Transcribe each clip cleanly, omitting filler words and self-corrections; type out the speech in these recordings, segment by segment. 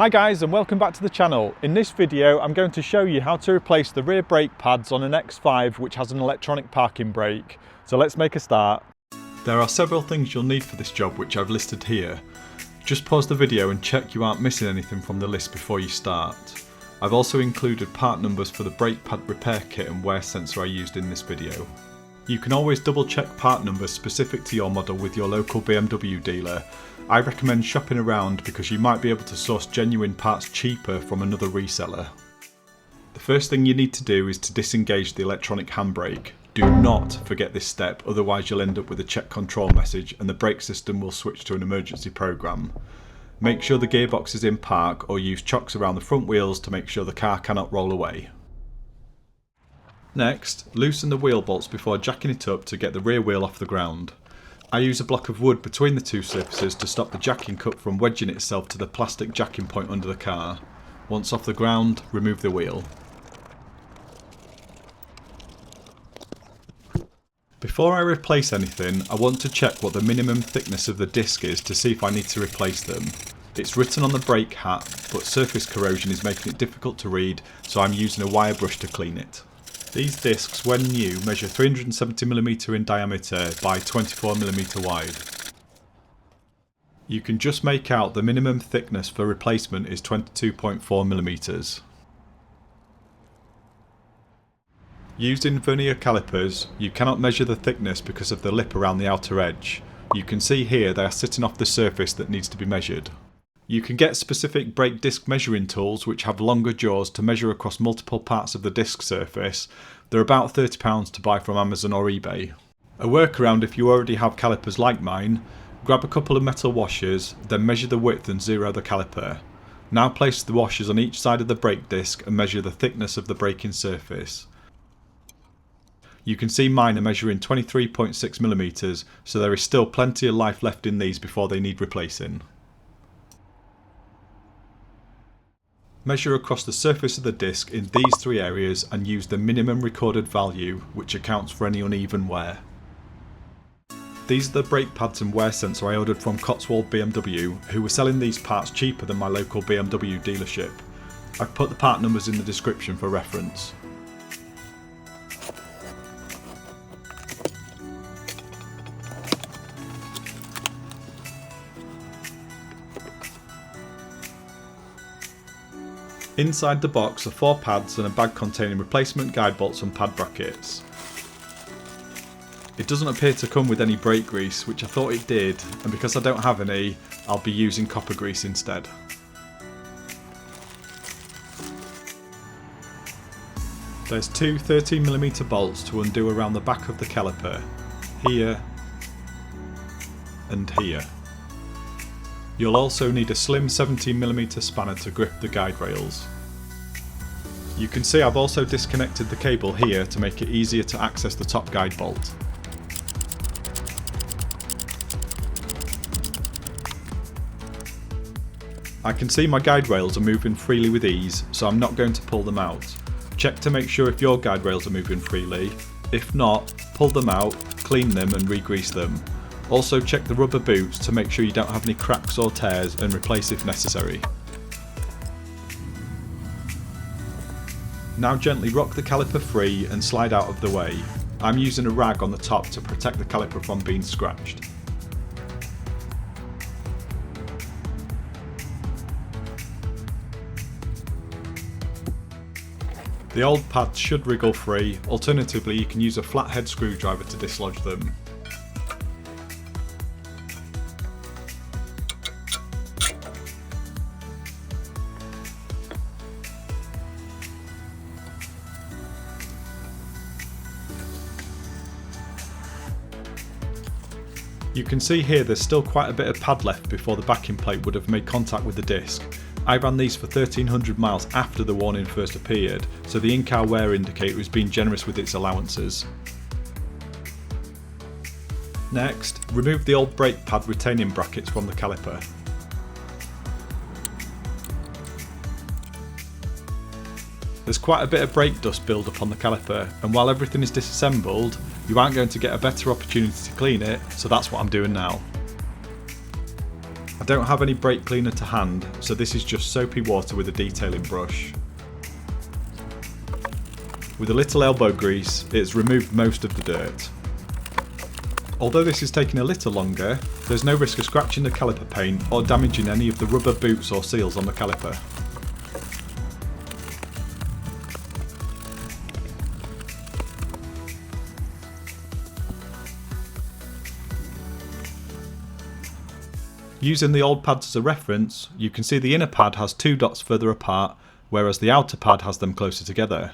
Hi guys, and welcome back to the channel. In this video I'm going to show you how to replace the rear brake pads on an X5 which has an electronic parking brake. So let's make a start. There are several things you'll need for this job which I've listed here. Just pause the video and check you aren't missing anything from the list before you start. I've also included part numbers for the brake pad repair kit and wear sensor I used in this video. You can always double check part numbers specific to your model with your local BMW dealer. I recommend shopping around because you might be able to source genuine parts cheaper from another reseller. The first thing you need to do is to disengage the electronic handbrake. Do not forget this step, otherwise you'll end up with a check control message and the brake system will switch to an emergency program. Make sure the gearbox is in park or use chocks around the front wheels to make sure the car cannot roll away. Next, loosen the wheel bolts before jacking it up to get the rear wheel off the ground. I use a block of wood between the two surfaces to stop the jacking cup from wedging itself to the plastic jacking point under the car. Once off the ground, remove the wheel. Before I replace anything, I want to check what the minimum thickness of the disc is to see if I need to replace them. It's written on the brake hat, but surface corrosion is making it difficult to read, so I'm using a wire brush to clean it. These discs, when new, measure 370mm in diameter by 24mm wide. You can just make out the minimum thickness for replacement is 22.4mm. Using Vernier calipers, you cannot measure the thickness because of the lip around the outer edge. You can see here they are sitting off the surface that needs to be measured. You can get specific brake disc measuring tools which have longer jaws to measure across multiple parts of the disc surface. They're about £30 to buy from Amazon or eBay. A workaround if you already have calipers like mine, grab a couple of metal washers, then measure the width and zero the caliper. Now place the washers on each side of the brake disc and measure the thickness of the braking surface. You can see mine are measuring 23.6mm, so there is still plenty of life left in these before they need replacing. Measure across the surface of the disc in these three areas and use the minimum recorded value, which accounts for any uneven wear. These are the brake pads and wear sensor I ordered from Cotswold BMW, who were selling these parts cheaper than my local BMW dealership. I've put the part numbers in the description for reference. Inside the box are 4 pads and a bag containing replacement guide bolts and pad brackets. It doesn't appear to come with any brake grease, which I thought it did, and because I don't have any, I'll be using copper grease instead. There's 2 13mm bolts to undo around the back of the caliper, here and here. You'll also need a slim 17mm spanner to grip the guide rails. You can see I've also disconnected the cable here to make it easier to access the top guide bolt. I can see my guide rails are moving freely with ease, so I'm not going to pull them out. Check to make sure if your guide rails are moving freely. If not, pull them out, clean them and re-grease them. Also check the rubber boots to make sure you don't have any cracks or tears and replace if necessary. Now gently rock the caliper free and slide out of the way. I'm using a rag on the top to protect the caliper from being scratched. The old pads should wriggle free, alternatively you can use a flathead screwdriver to dislodge them. You can see here there's still quite a bit of pad left before the backing plate would have made contact with the disc. I ran these for 1300 miles after the warning first appeared, so the in-car wear indicator has been generous with its allowances. Next, remove the old brake pad retaining brackets from the caliper. There's quite a bit of brake dust build up on the caliper, and while everything is disassembled, you aren't going to get a better opportunity to clean it, so that's what I'm doing now. don't have any brake cleaner to hand, so this is just soapy water with a detailing brush. With a little elbow grease, it's removed most of the dirt. Although this is taking a little longer, there's no risk of scratching the caliper paint or damaging any of the rubber boots or seals on the caliper. Using the old pads as a reference, you can see the inner pad has 2 dots further apart, whereas the outer pad has them closer together.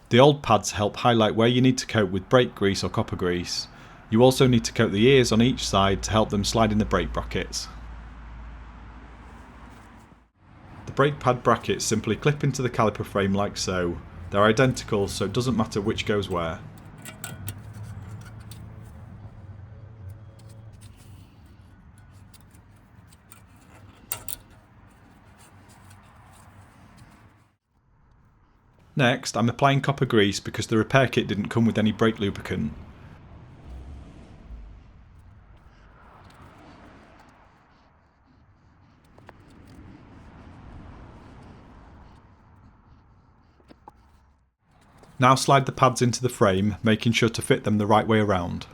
The old pads help highlight where you need to coat with brake grease or copper grease. You also need to coat the ears on each side to help them slide in the brake brackets. The brake pad brackets simply clip into the caliper frame like so. They're identical, so it doesn't matter which goes where. Next, I'm applying copper grease because the repair kit didn't come with any brake lubricant. Now slide the pads into the frame, making sure to fit them the right way around.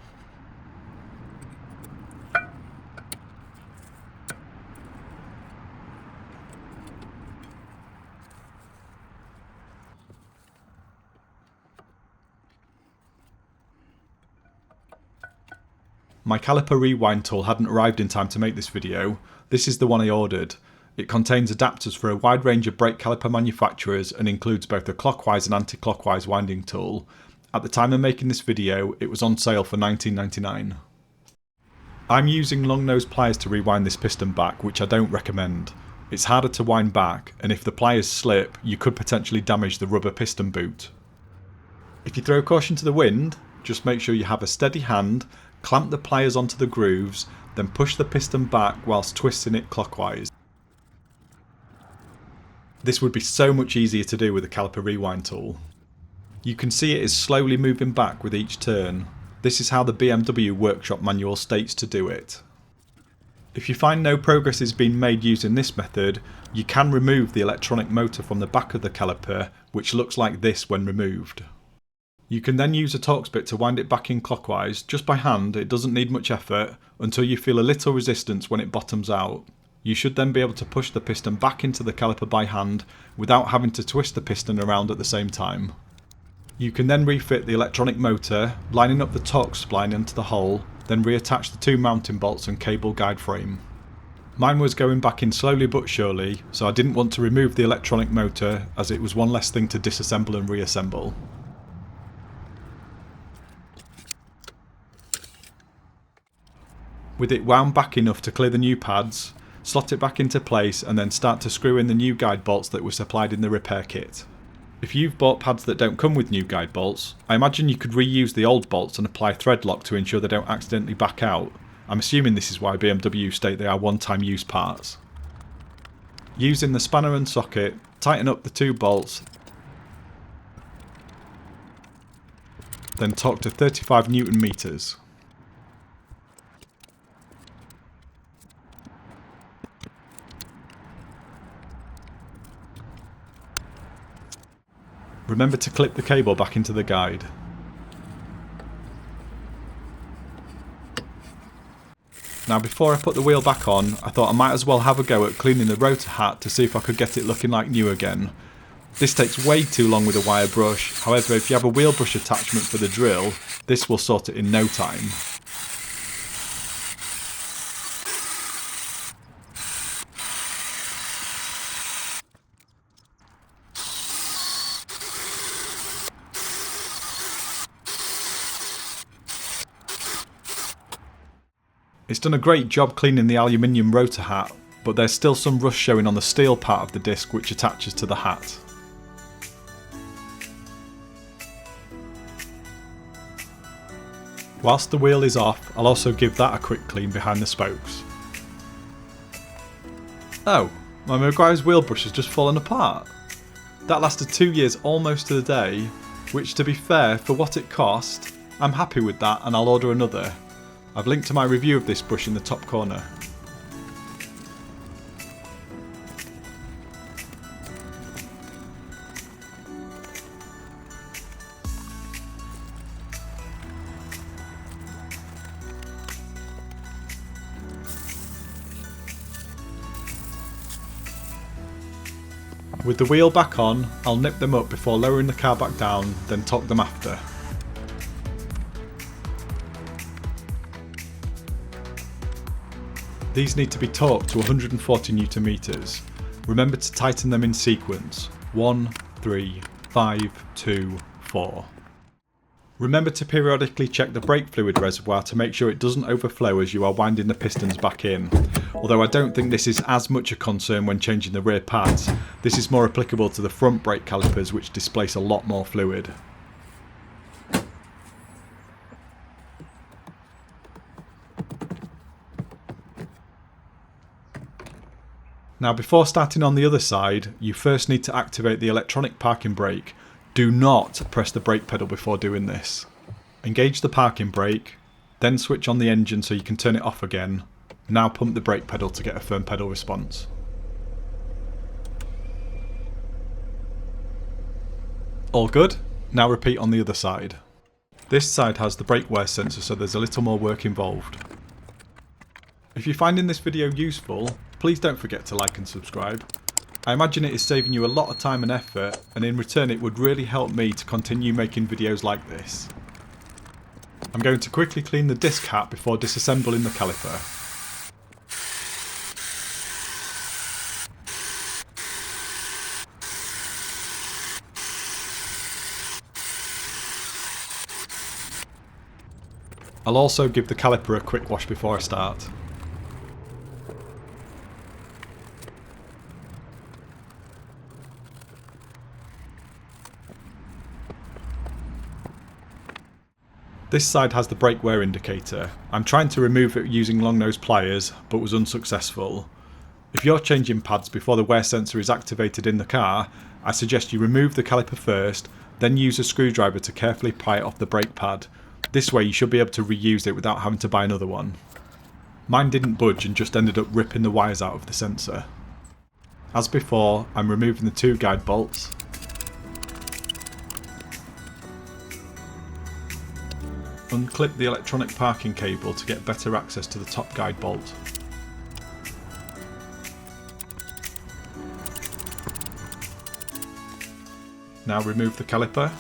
My caliper rewind tool hadn't arrived in time to make this video. This is the one I ordered. It contains adapters for a wide range of brake caliper manufacturers and includes both a clockwise and anti-clockwise winding tool. At the time of making this video, it was on sale for $19.99. I'm using long nose pliers to rewind this piston back, which I don't recommend. It's harder to wind back, and if the pliers slip, you could potentially damage the rubber piston boot. If you throw caution to the wind, just make sure you have a steady hand, clamp the pliers onto the grooves, then push the piston back whilst twisting it clockwise. This would be so much easier to do with the caliper rewind tool. You can see it is slowly moving back with each turn. This is how the BMW workshop manual states to do it. If you find no progress is being made using this method, you can remove the electronic motor from the back of the caliper, which looks like this when removed. You can then use a Torx bit to wind it back in clockwise, just by hand. It doesn't need much effort, until you feel a little resistance when it bottoms out. You should then be able to push the piston back into the caliper by hand without having to twist the piston around at the same time. You can then refit the electronic motor, lining up the Torx spline into the hole, then reattach the 2 mounting bolts and cable guide frame. Mine was going back in slowly but surely, so I didn't want to remove the electronic motor as it was one less thing to disassemble and reassemble. With it wound back enough to clear the new pads, slot it back into place and then start to screw in the new guide bolts that were supplied in the repair kit. If you've bought pads that don't come with new guide bolts, I imagine you could reuse the old bolts and apply thread lock to ensure they don't accidentally back out. I'm assuming this is why BMW state they are one-time use parts. Using the spanner and socket, tighten up the 2 bolts, then torque to 35 Newton meters. Remember to clip the cable back into the guide. Now before I put the wheel back on, I thought I might as well have a go at cleaning the rotor hat to see if I could get it looking like new again. This takes way too long with a wire brush, however if you have a wheel brush attachment for the drill, this will sort it in no time. It's done a great job cleaning the aluminium rotor hat, but there's still some rust showing on the steel part of the disc which attaches to the hat. Whilst the wheel is off, I'll also give that a quick clean behind the spokes. Oh, my Maguire's wheel brush has just fallen apart. That lasted 2 years almost to the day, which to be fair, for what it cost, I'm happy with that and I'll order another. I've linked to my review of this brush in the top corner. With the wheel back on, I'll nip them up before lowering the car back down, then torque them after. These need to be torqued to 140 Nm. Remember to tighten them in sequence. 1, 3, 5, 2, 4. Remember to periodically check the brake fluid reservoir to make sure it doesn't overflow as you are winding the pistons back in. Although I don't think this is as much a concern when changing the rear pads, this is more applicable to the front brake calipers which displace a lot more fluid. Now before starting on the other side, you first need to activate the electronic parking brake. Do not press the brake pedal before doing this. Engage the parking brake, then switch on the engine so you can turn it off again. Now pump the brake pedal to get a firm pedal response. All good? Now repeat on the other side. This side has the brake wear sensor, so there's a little more work involved. If you're finding this video useful, please don't forget to like and subscribe. I imagine it is saving you a lot of time and effort, and in return it would really help me to continue making videos like this. I'm going to quickly clean the disc hat before disassembling the caliper. I'll also give the caliper a quick wash before I start. This side has the brake wear indicator. I'm trying to remove it using long nose pliers, but was unsuccessful. If you're changing pads before the wear sensor is activated in the car, I suggest you remove the caliper first, then use a screwdriver to carefully pry it off the brake pad. This way you should be able to reuse it without having to buy another one. Mine didn't budge and just ended up ripping the wires out of the sensor. As before, I'm removing the two guide bolts. Unclip the electronic parking cable to get better access to the top guide bolt. Now remove the caliper.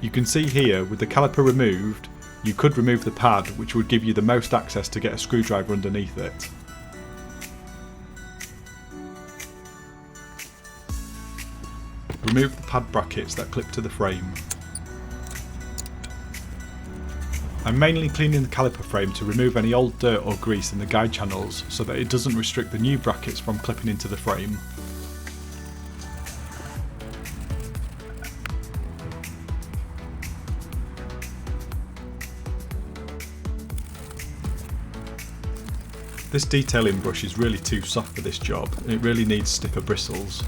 You can see here, with the caliper removed, you could remove the pad, which would give you the most access to get a screwdriver underneath it. Remove the pad brackets that clip to the frame. I'm mainly cleaning the caliper frame to remove any old dirt or grease in the guide channels so that it doesn't restrict the new brackets from clipping into the frame. This detailing brush is really too soft for this job, and it really needs stiffer bristles.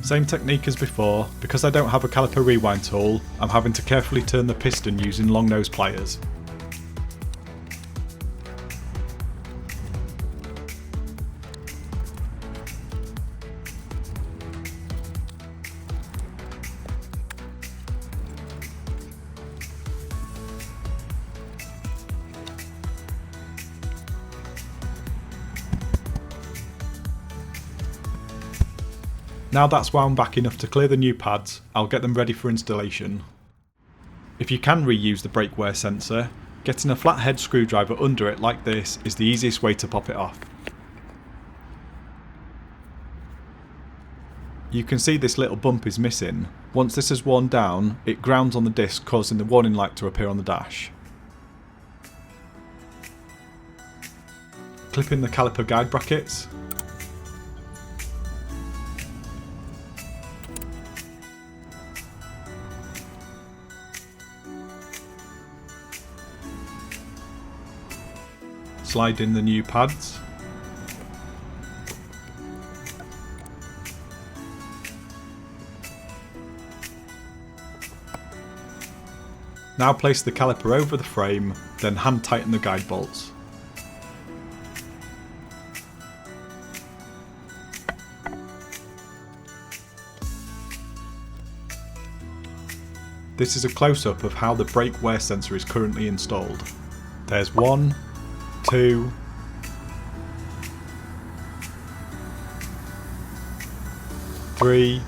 Same technique as before. Because I don't have a caliper rewind tool, I'm having to carefully turn the piston using long nose pliers. Now that's wound back enough to clear the new pads, I'll get them ready for installation. If you can reuse the brake wear sensor, getting a flathead screwdriver under it like this is the easiest way to pop it off. You can see this little bump is missing. Once this is worn down, it grounds on the disc, causing the warning light to appear on the dash. Clip in the caliper guide brackets. Slide in the new pads. Now place the caliper over the frame, then hand tighten the guide bolts. This is a close-up of how the brake wear sensor is currently installed. There's 1, 2, 3,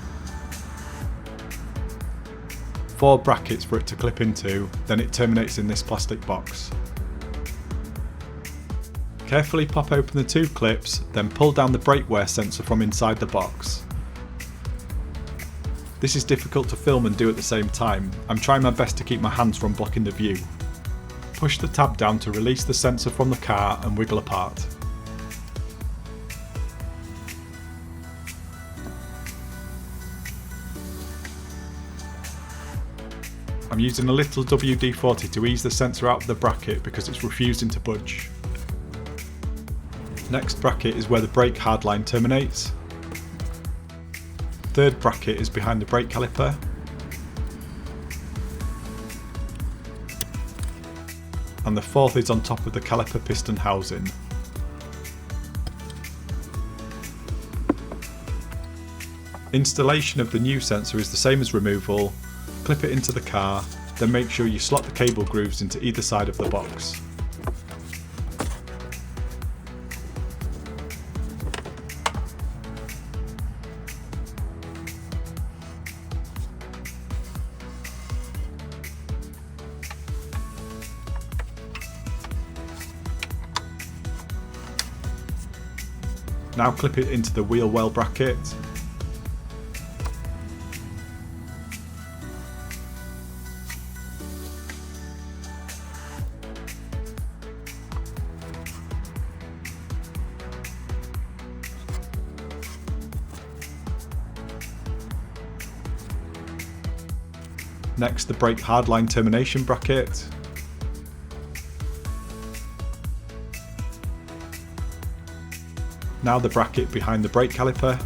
4 brackets for it to clip into, then it terminates in this plastic box. Carefully pop open the 2 clips, then pull down the brake wear sensor from inside the box. This is difficult to film and do at the same time. I'm trying my best to keep my hands from blocking the view. Push the tab down to release the sensor from the car and wiggle apart. I'm using a little WD-40 to ease the sensor out of the bracket because it's refusing to budge. Next bracket is where the brake hardline terminates. Third bracket is behind the brake caliper. And the fourth is on top of the caliper piston housing. Installation of the new sensor is the same as removal. Clip it into the car, then make sure you slot the cable grooves into either side of the box. Now clip it into the wheel well bracket. Next, the brake hardline termination bracket. Now the bracket behind the brake caliper.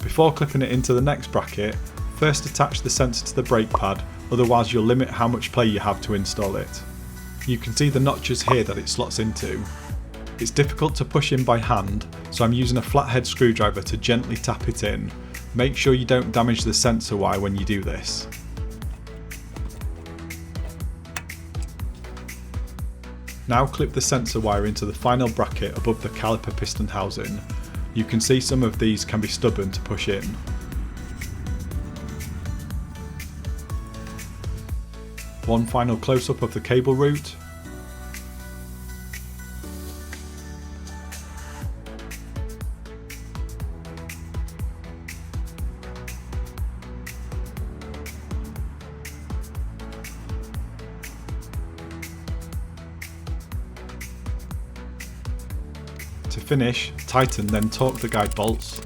Before clipping it into the next bracket, first attach the sensor to the brake pad, otherwise you'll limit how much play you have to install it. You can see the notches here that it slots into. It's difficult to push in by hand, so I'm using a flathead screwdriver to gently tap it in. Make sure you don't damage the sensor wire when you do this. Now clip the sensor wire into the final bracket above the caliper piston housing. You can see some of these can be stubborn to push in. One final close-up of the cable route. To finish, tighten then torque the guide bolts.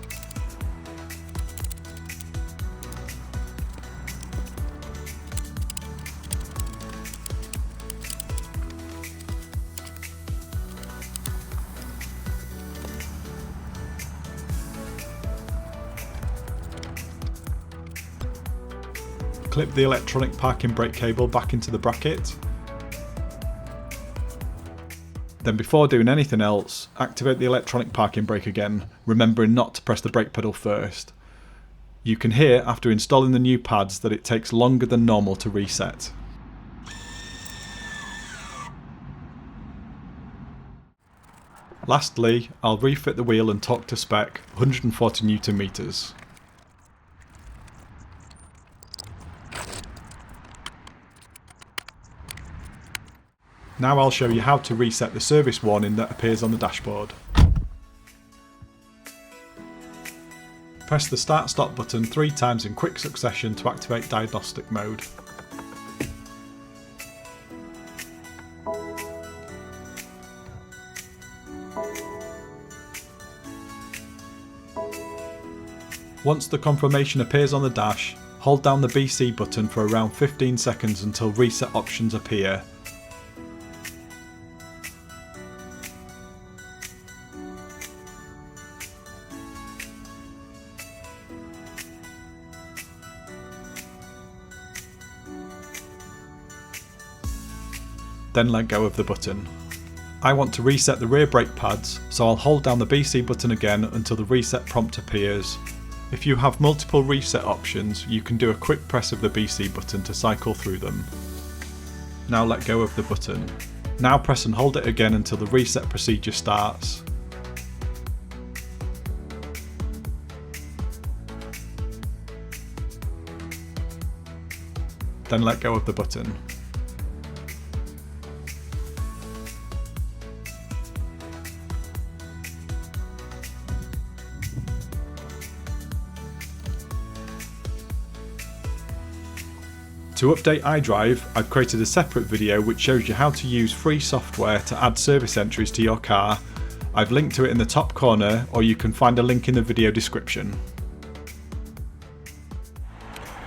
Clip the electronic parking brake cable back into the bracket. Then before doing anything else, activate the electronic parking brake again, remembering not to press the brake pedal first. You can hear after installing the new pads that it takes longer than normal to reset. Lastly, I'll refit the wheel and torque to spec 140 Nm. Now I'll show you how to reset the service warning that appears on the dashboard. Press the start stop button 3 times in quick succession to activate diagnostic mode. Once the confirmation appears on the dash, hold down the BC button for around 15 seconds until reset options appear. then let go of the button. I want to reset the rear brake pads, so I'll hold down the BC button again until the reset prompt appears. If you have multiple reset options, you can do a quick press of the BC button to cycle through them. Now let go of the button. Now press and hold it again until the reset procedure starts. Then let go of the button. To update iDrive, I've created a separate video which shows you how to use free software to add service entries to your car. I've linked to it in the top corner, or you can find a link in the video description.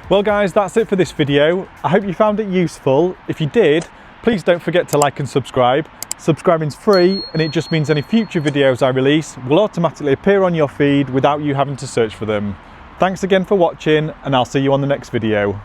Well guys, that's it for this video. I hope you found it useful. If you did, please don't forget to like and subscribe. Subscribing's free and it just means any future videos I release will automatically appear on your feed without you having to search for them. Thanks again for watching and I'll see you on the next video.